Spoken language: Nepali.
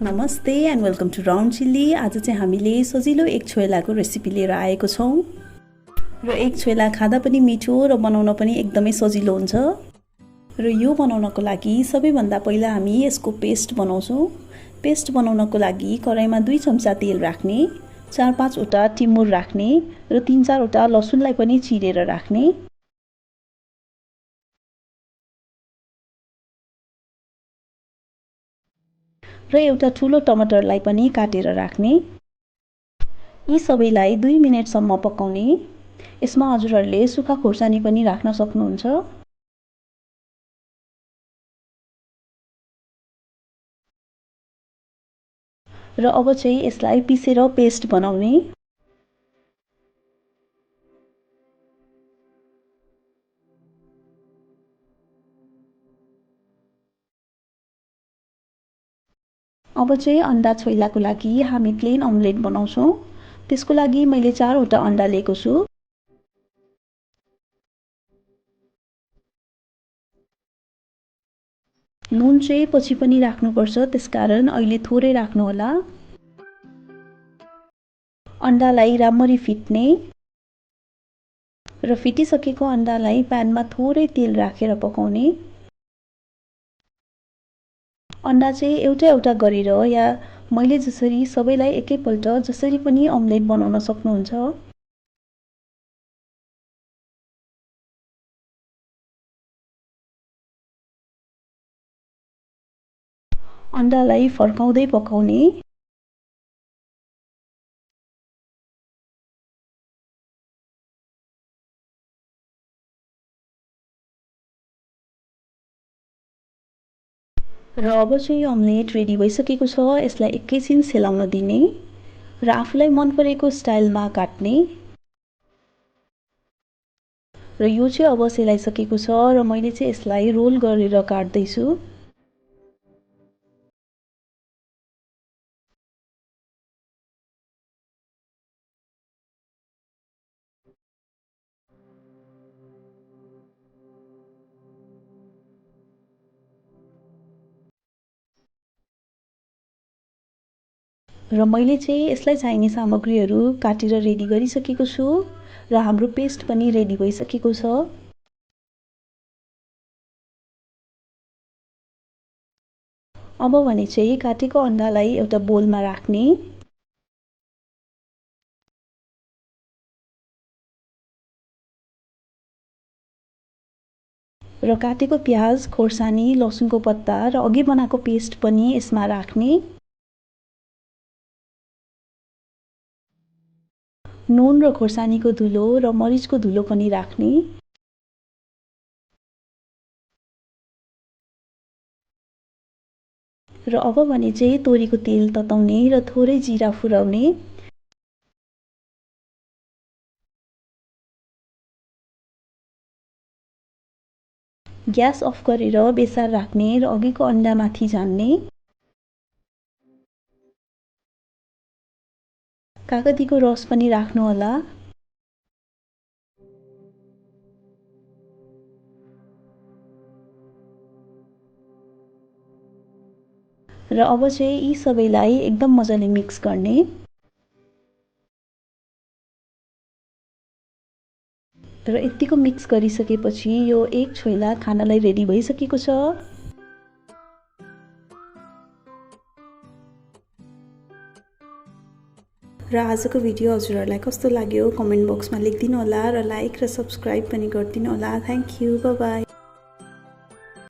नमस्ते and welcome to round chilli. आज चाहिँ हामीले सजिलो एग छोइलाको रेसिपी लिएर आएको छौँ र एग छोइला खाँदा पनि मिठो र बनाउन पनि एकदमै सजिलो हुन्छ। र यो बनाउनको लागि सबैभन्दा पहिला हामी यसको पेस्ट बनाउँछौँ। पेस्ट बनाउनको लागि कराईमा 2 चम्चा तेल राख्ने, 4-5 वटा टिमुर राख्ने र 3-4 वटा लसुनलाई पनि चिरेर राख्ने। र एउटा ठुलो टमाटरलाई पनि काटेर राख्ने। यी सबैलाई 2 मिनेटसम्म पकाउने। यसमा हजुरहरूले सुक्खा खोर्सानी पनि राख्न सक्नुहुन्छ। र अब चाहिँ यसलाई पिसेर पेस्ट बनाउने। अब चाहिँ अन्डा छोइलाको लागि हामी प्लेन अमलेट बनाउँछौँ। त्यसको लागि मैले 4 वटा अन्डा लिएको छु। नुन चाहिँ पछि पनि राख्नुपर्छ, त्यसकारण अहिले थोरै राख्नुहोला। अन्डालाई राम्ररी फिट्ने र फिटिसकेको अन्डालाई प्यानमा थोरै तेल राखेर पकाउने। अन्डा चाहिँ एउटा एउटा गरेर या मैले जसरी सबैलाई एकैपल्ट जसरी पनि अमलेट बनाउन सक्नुहुन्छ। अन्डालाई फर्काउँदै पकाउने। र अब चाहिँ अमलेट रेडी भइसकेको छ। यसलाई एकैछिन सेलाउन दिने र आफूलाई मन परेको स्टाइलमा काट्ने। र यो चाहिँ अब सेलाइसकेको छ र मैले चाहिँ यसलाई रोल गरेर काट्दैछु। र मैले चाहिँ यसलाई चाहिने सामग्रीहरू काटेर रेडी गरिसकेको छु र हाम्रो पेस्ट पनि रेडी भइसकेको छ। अब भने चाहिँ काटेको अन्डालाई एउटा बोलमा राख्ने र काटेको प्याज, खोर्सानी, लसुनको पत्ता र अघि बनाएको पेस्ट पनि यसमा राख्ने। नुन र खोर्सानीको धुलो र मरिचको धुलो पनि राख्ने। र अब भने चाहिँ तोरीको तेल तताउने र थोरै जिरा फुराउने। ग्यास अफ गरेर बेसार राख्ने र अघिको अन्डामाथि झान्ने। कागतीको रस पनि राख्नुहोला। र अब चाहिँ यी सबैलाई एकदम मजाले मिक्स गर्ने। र यतिको मिक्स गरिसकेपछि यो एग छोइला खानलाई रेडी भइसकेको छ। र आजको भिडियो हजुरहरूलाई कस्तो लाग्यो कमेन्ट बक्समा लेखिदिनु होला र लाइक र सब्स्क्राइब पनि गरिदिनु होला। Thank you, bye bye.